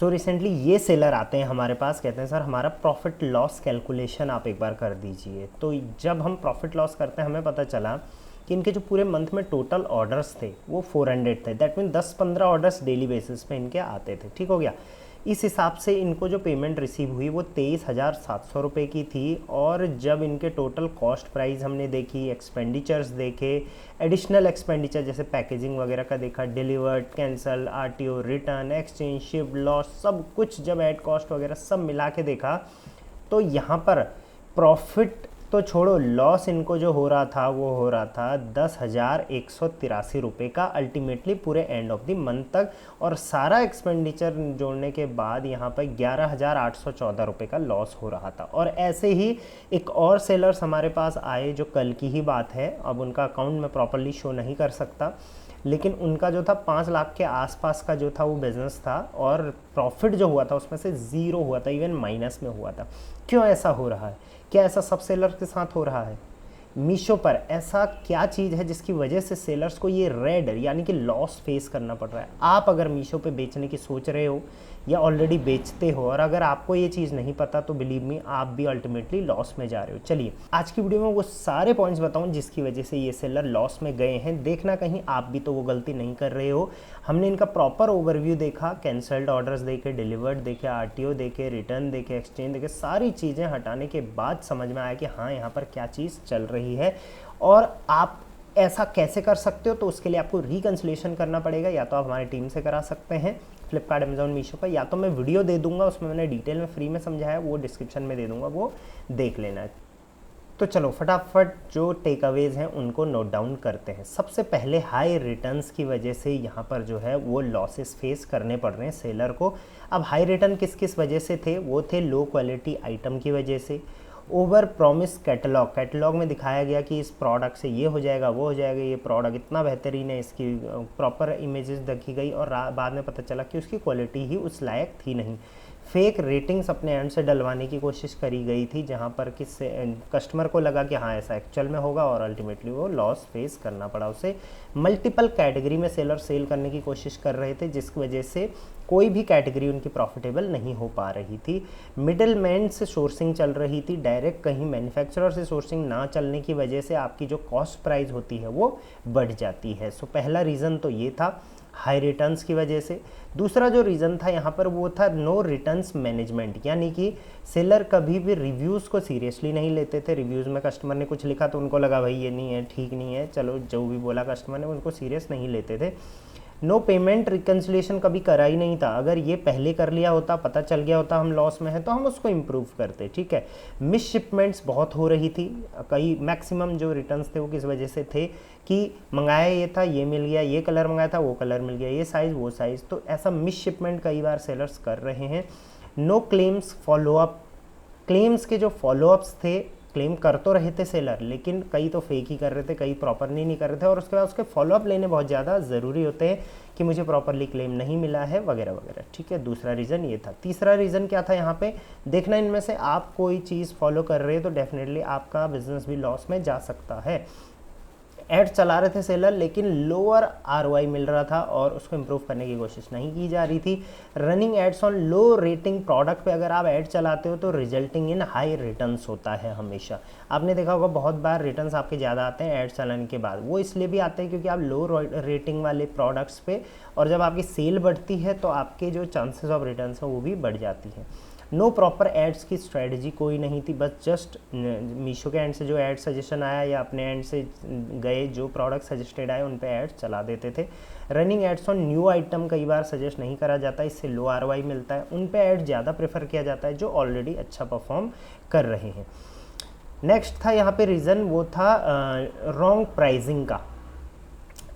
तो रिसेंटली ये सेलर आते हैं हमारे पास, कहते हैं सर हमारा प्रॉफिट लॉस कैलकुलेशन आप एक बार कर दीजिए। तो जब हम प्रॉफिट लॉस करते हैं हमें पता चला कि इनके जो पूरे मंथ में टोटल ऑर्डर्स थे वो 400 थे। That mean 10-15 orders daily basis पे इनके आते थे। ठीक हो गया। इस हिसाब से इनको जो पेमेंट रिसीव हुई वो 23,700 रुपये की थी। और जब इनके टोटल कॉस्ट प्राइस हमने देखी, एक्सपेंडिचर्स देखे, एडिशनल एक्सपेंडिचर जैसे पैकेजिंग वगैरह का देखा, delivered, cancel, RTO, return, exchange, ship, loss, सब कुछ जब ऐड कॉस्ट वगैरह सब मिला के देखा तो यहाँ पर प्रॉफिट तो छोड़ो, लॉस इनको जो हो रहा था वो हो रहा था 10,183 रुपये का अल्टीमेटली पूरे एंड ऑफ द मंथ तक। और सारा एक्सपेंडिचर जोड़ने के बाद यहाँ पर 11,814 रुपये का लॉस हो रहा था। और ऐसे ही एक और सेलर्स हमारे पास आए जो कल की ही बात है, अब उनका अकाउंट मैं प्रॉपरली शो नहीं कर सकता, लेकिन उनका जो था 5 लाख के आसपास का जो था वो बिज़नेस था और प्रॉफिट जो हुआ था उसमें से ज़ीरो हुआ था, इवन माइनस में हुआ था। क्यों ऐसा हो रहा है? क्या ऐसा सब सेलर के साथ हो रहा है? मीशो पर ऐसा क्या चीज़ है जिसकी वजह से सेलर्स को ये रेड यानी कि लॉस फेस करना पड़ रहा है? आप अगर मीशो पे बेचने की सोच रहे हो या ऑलरेडी बेचते हो और अगर आपको ये चीज़ नहीं पता तो बिलीव मी आप भी अल्टीमेटली लॉस में जा रहे हो। चलिए आज की वीडियो में वो सारे पॉइंट्स बताऊं जिसकी वजह से ये सेलर लॉस में गए हैं। देखना कहीं आप भी तो वो गलती नहीं कर रहे हो। हमने इनका प्रॉपर ओवरव्यू देखा, कैंसल्ड ऑर्डर्स देखे, डिलीवर्ड देखे, आरटीओ देखे, रिटर्न देखे, एक्सचेंज देखे, सारी चीज़ें हटाने के बाद समझ में आया कि हाँ यहाँ पर क्या चीज़ चल रही है और आप ऐसा कैसे कर सकते हो। तो उसके लिए आपको रिकंसिलिएशन करना पड़ेगा, या तो आप हमारी टीम से करा सकते हैं फ्लिपकार्ट, अमेजॉन, मीशो पर, या तो मैं वीडियो दे दूंगा उसमें मैंने डिटेल में फ्री में समझाया, वो डिस्क्रिप्शन में दे दूंगा, वो देख लेना। तो चलो फटाफट जो टेक अवेज हैं उनको नोट डाउन करते हैं। सबसे पहले हाई रिटर्न्स की वजह से यहाँ पर जो है वो लॉसेस फेस करने पड़ रहे हैं सेलर को। अब हाई रिटर्न किस किस वजह से थे? वो थे लो क्वालिटी आइटम की वजह से, ओवर प्रॉमिस कैटलॉग में दिखाया गया कि इस प्रोडक्ट से ये हो जाएगा, वो हो जाएगा, ये प्रोडक्ट इतना बेहतरीन है, इसकी प्रॉपर इमेजेस देखी गई और बाद में पता चला कि उसकी क्वालिटी ही उस लायक थी नहीं। फेक रेटिंग्स अपने एंड से डलवाने की कोशिश करी गई थी जहां पर कि कस्टमर को लगा कि हाँ ऐसा एक्चुअल में होगा और अल्टीमेटली वो लॉस फेस करना पड़ा उसे। मल्टीपल कैटेगरी में सेलर सेल करने की कोशिश कर रहे थे जिसकी वजह से कोई भी कैटेगरी उनकी प्रॉफिटेबल नहीं हो पा रही थी। मिडिल मैन से सोर्सिंग चल रही थी, डायरेक्ट कहीं मैन्युफैक्चरर से सोर्सिंग ना चलने की वजह से आपकी जो कॉस्ट प्राइस होती है वो बढ़ जाती है। सो पहला रीज़न तो ये था हाई रिटर्न्स की वजह से। दूसरा जो रीज़न था यहाँ पर वो था नो रिटर्न्स मैनेजमेंट, यानी कि सेलर कभी भी रिव्यूज़ को सीरियसली नहीं लेते थे। रिव्यूज़ में कस्टमर ने कुछ लिखा तो उनको लगा भाई ये नहीं है, ठीक नहीं है, चलो जो भी बोला कस्टमर ने उनको सीरियस नहीं लेते थे। नो पेमेंट रिकन्सिलेशन कभी करा ही नहीं था। अगर ये पहले कर लिया होता, पता चल गया होता हम लॉस में हैं तो हम उसको इम्प्रूव करते। ठीक है। मिस शिपमेंट्स बहुत हो रही थी। कई मैक्सिमम जो रिटर्न्स थे वो किस वजह से थे कि मंगाया ये था, ये मिल गया, ये कलर मंगाया था, वो कलर मिल गया, ये साइज़, वो साइज़। तो ऐसा मिस शिपमेंट कई बार सेलर्स कर रहे हैं। नो क्लेम्स फॉलोअप, क्लेम्स के जो फॉलोअप्स थे, क्लेम कर तो रहे थे सेलर लेकिन कई तो फेक ही कर रहे थे, कई प्रॉपरली नहीं कर रहे थे और उसके बाद उसके फॉलोअप लेने बहुत ज़्यादा ज़रूरी होते हैं कि मुझे प्रॉपरली क्लेम नहीं मिला है वगैरह वगैरह। ठीक है, दूसरा रीज़न ये था। तीसरा रीज़न क्या था यहाँ पे? देखना इनमें से आप कोई चीज़ फॉलो कर रहे हो तो डेफिनेटली आपका बिजनेस भी लॉस में जा सकता है। ऐड चला रहे थे सेलर लेकिन लोअर आरओआई मिल रहा था और उसको इम्प्रूव करने की कोशिश नहीं की जा रही थी। Running ads on low rating product पे अगर आप ऐड चलाते हो तो रिजल्टिंग इन हाई रिटर्न्स होता है हमेशा। आपने देखा होगा बहुत बार रिटर्न्स आपके ज़्यादा आते हैं ऐड चलाने के बाद। वो इसलिए भी आते हैं क्योंकि आप लो रेटिंग वाले प्रोडक्ट्स पे, और जब आपकी सेल बढ़ती है तो आपके जो चांसेस ऑफ रिटर्न्स हैं वो भी बढ़ जाती हैं। नो प्रॉपर एड्स की स्ट्रेटजी कोई नहीं थी, बस जस्ट मीशो के एंड से जो ऐड सजेशन आया या अपने एंड से गए जो प्रोडक्ट सजेस्टेड आए उन पे ऐड चला देते थे। Running ads on new item कई बार सजेस्ट नहीं करा जाता, इससे लो आरओआई मिलता है। उन पे ऐड ज़्यादा प्रेफर किया जाता है जो ऑलरेडी अच्छा परफॉर्म कर रहे हैं। नेक्स्ट था यहाँ पे रीज़न, वो था रॉन्ग प्राइजिंग का।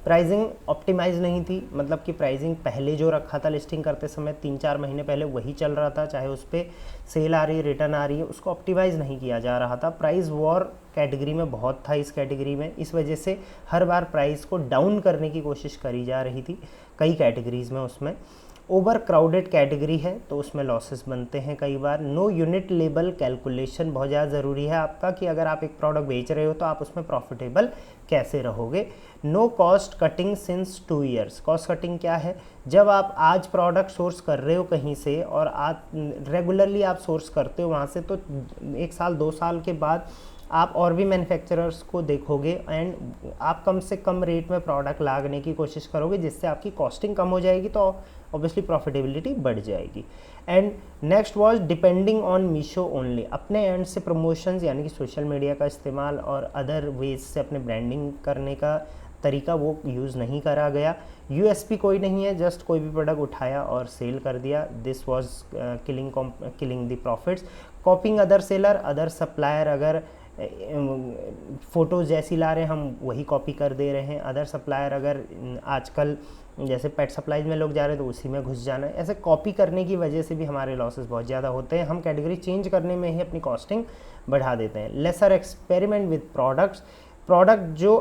प्राइजिंग ऑप्टिमाइज नहीं थी, मतलब कि प्राइजिंग पहले जो रखा था लिस्टिंग करते समय 3-4 महीने पहले वही चल रहा था, चाहे उस पर सेल आ रही है, रिटर्न आ रही है, उसको ऑप्टिमाइज नहीं किया जा रहा था। प्राइस वॉर कैटेगरी में बहुत था इस कैटेगरी में, इस वजह से हर बार प्राइस को डाउन करने की कोशिश करी जा रही थी कई कैटेगरीज़ में उसमें। ओवर क्राउडेड कैटेगरी है तो उसमें लॉसेस बनते हैं कई बार। नो यूनिट लेवल कैलकुलेशन बहुत ज़्यादा ज़रूरी है आपका, कि अगर आप एक प्रोडक्ट बेच रहे हो तो आप उसमें प्रॉफिटेबल कैसे रहोगे। No cost cutting since 2 years. Cost cutting क्या है, जब आप आज प्रोडक्ट सोर्स कर रहे हो कहीं से और आप रेगुलरली आप सोर्स करते हो वहाँ से, तो 1 साल 2 साल के बाद आप और भी मैन्युफैक्चरर्स को देखोगे एंड आप कम से कम रेट में प्रोडक्ट लाने की कोशिश करोगे, जिससे आपकी कॉस्टिंग कम हो जाएगी, तो ऑब्वियसली प्रॉफिटेबिलिटी बढ़ जाएगी। And next was depending on Meesho only. अपने एंड से प्रमोशंस यानी कि सोशल मीडिया का इस्तेमाल और अदर वेज से अपने ब्रांडिंग करने का तरीका वो यूज़ नहीं करा गया। यूएसपी कोई नहीं है, जस्ट कोई भी प्रोडक्ट उठाया और सेल कर दिया। This was killing the profits. कॉपिंग other seller, other supplier अगर फ़ोटोज़ जैसी ला रहे हैं हम वही कॉपी कर दे रहे हैं। अदर सप्लायर अगर आजकल जैसे पेट सप्लाईज में लोग जा रहे हैं तो उसी में घुस जाना है। ऐसे कॉपी करने की वजह से भी हमारे लॉसेस बहुत ज़्यादा होते हैं। हम कैटेगरी चेंज करने में ही अपनी कॉस्टिंग बढ़ा देते हैं। Lesser experiment with products. Product जो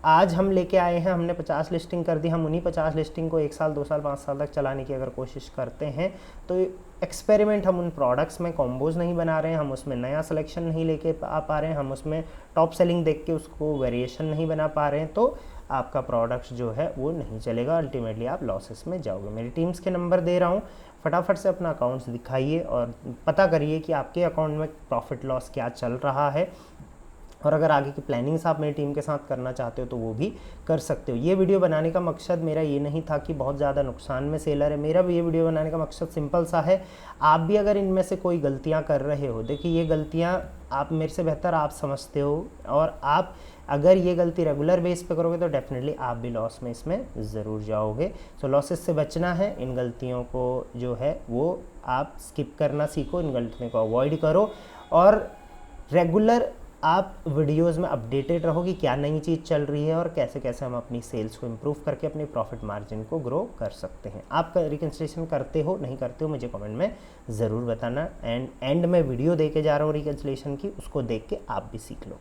आज हम लेके आए हैं, हमने 50 लिस्टिंग कर दी, हम उन्हीं 50 लिस्टिंग को 1 साल 2 साल 5 साल तक चलाने की अगर कोशिश करते हैं तो एक्सपेरिमेंट हम उन प्रोडक्ट्स में कॉम्बोज नहीं बना रहे हैं, हम उसमें नया सिलेक्शन नहीं लेके आ पा रहे हैं, हम उसमें टॉप सेलिंग देख के उसको वेरिएशन नहीं बना पा रहे हैं, तो आपका प्रोडक्ट जो है वो नहीं चलेगा। अल्टीमेटली आप लॉसेस में जाओगे। मेरी टीम्स के नंबर दे रहा हूँ, फटाफट से अपना अकाउंट्स दिखाइए और पता करिए कि आपके अकाउंट में प्रॉफिट लॉस क्या चल रहा है। और अगर आगे की प्लानिंग्स आप मेरी टीम के साथ करना चाहते हो तो वो भी कर सकते हो। ये वीडियो बनाने का मकसद मेरा ये नहीं था कि बहुत ज़्यादा नुकसान में सेलर है। मेरा भी ये वीडियो बनाने का मकसद सिंपल सा है, आप भी अगर इनमें से कोई गलतियाँ कर रहे हो, देखिए ये गलतियाँ आप मेरे से बेहतर आप समझते हो, और आप अगर ये गलती रेगुलर बेस पे करोगे तो डेफिनेटली आप भी लॉस में इसमें ज़रूर जाओगे। सो लॉसेस से बचना है, इन गलतियों को जो है वो आप स्किप करना सीखो, इन गलतियों को अवॉइड करो और रेगुलर आप वीडियोस में अपडेटेड रहो कि क्या नई चीज़ चल रही है और कैसे कैसे हम अपनी सेल्स को इम्प्रूव करके अपने प्रॉफिट मार्जिन को ग्रो कर सकते हैं। आप रिकन्सिलेशन करते हो नहीं करते हो मुझे कमेंट में ज़रूर बताना। एंड में वीडियो दे के जा रहा हूँ रिकन्सिलेशन की, उसको देख के आप भी सीख लो।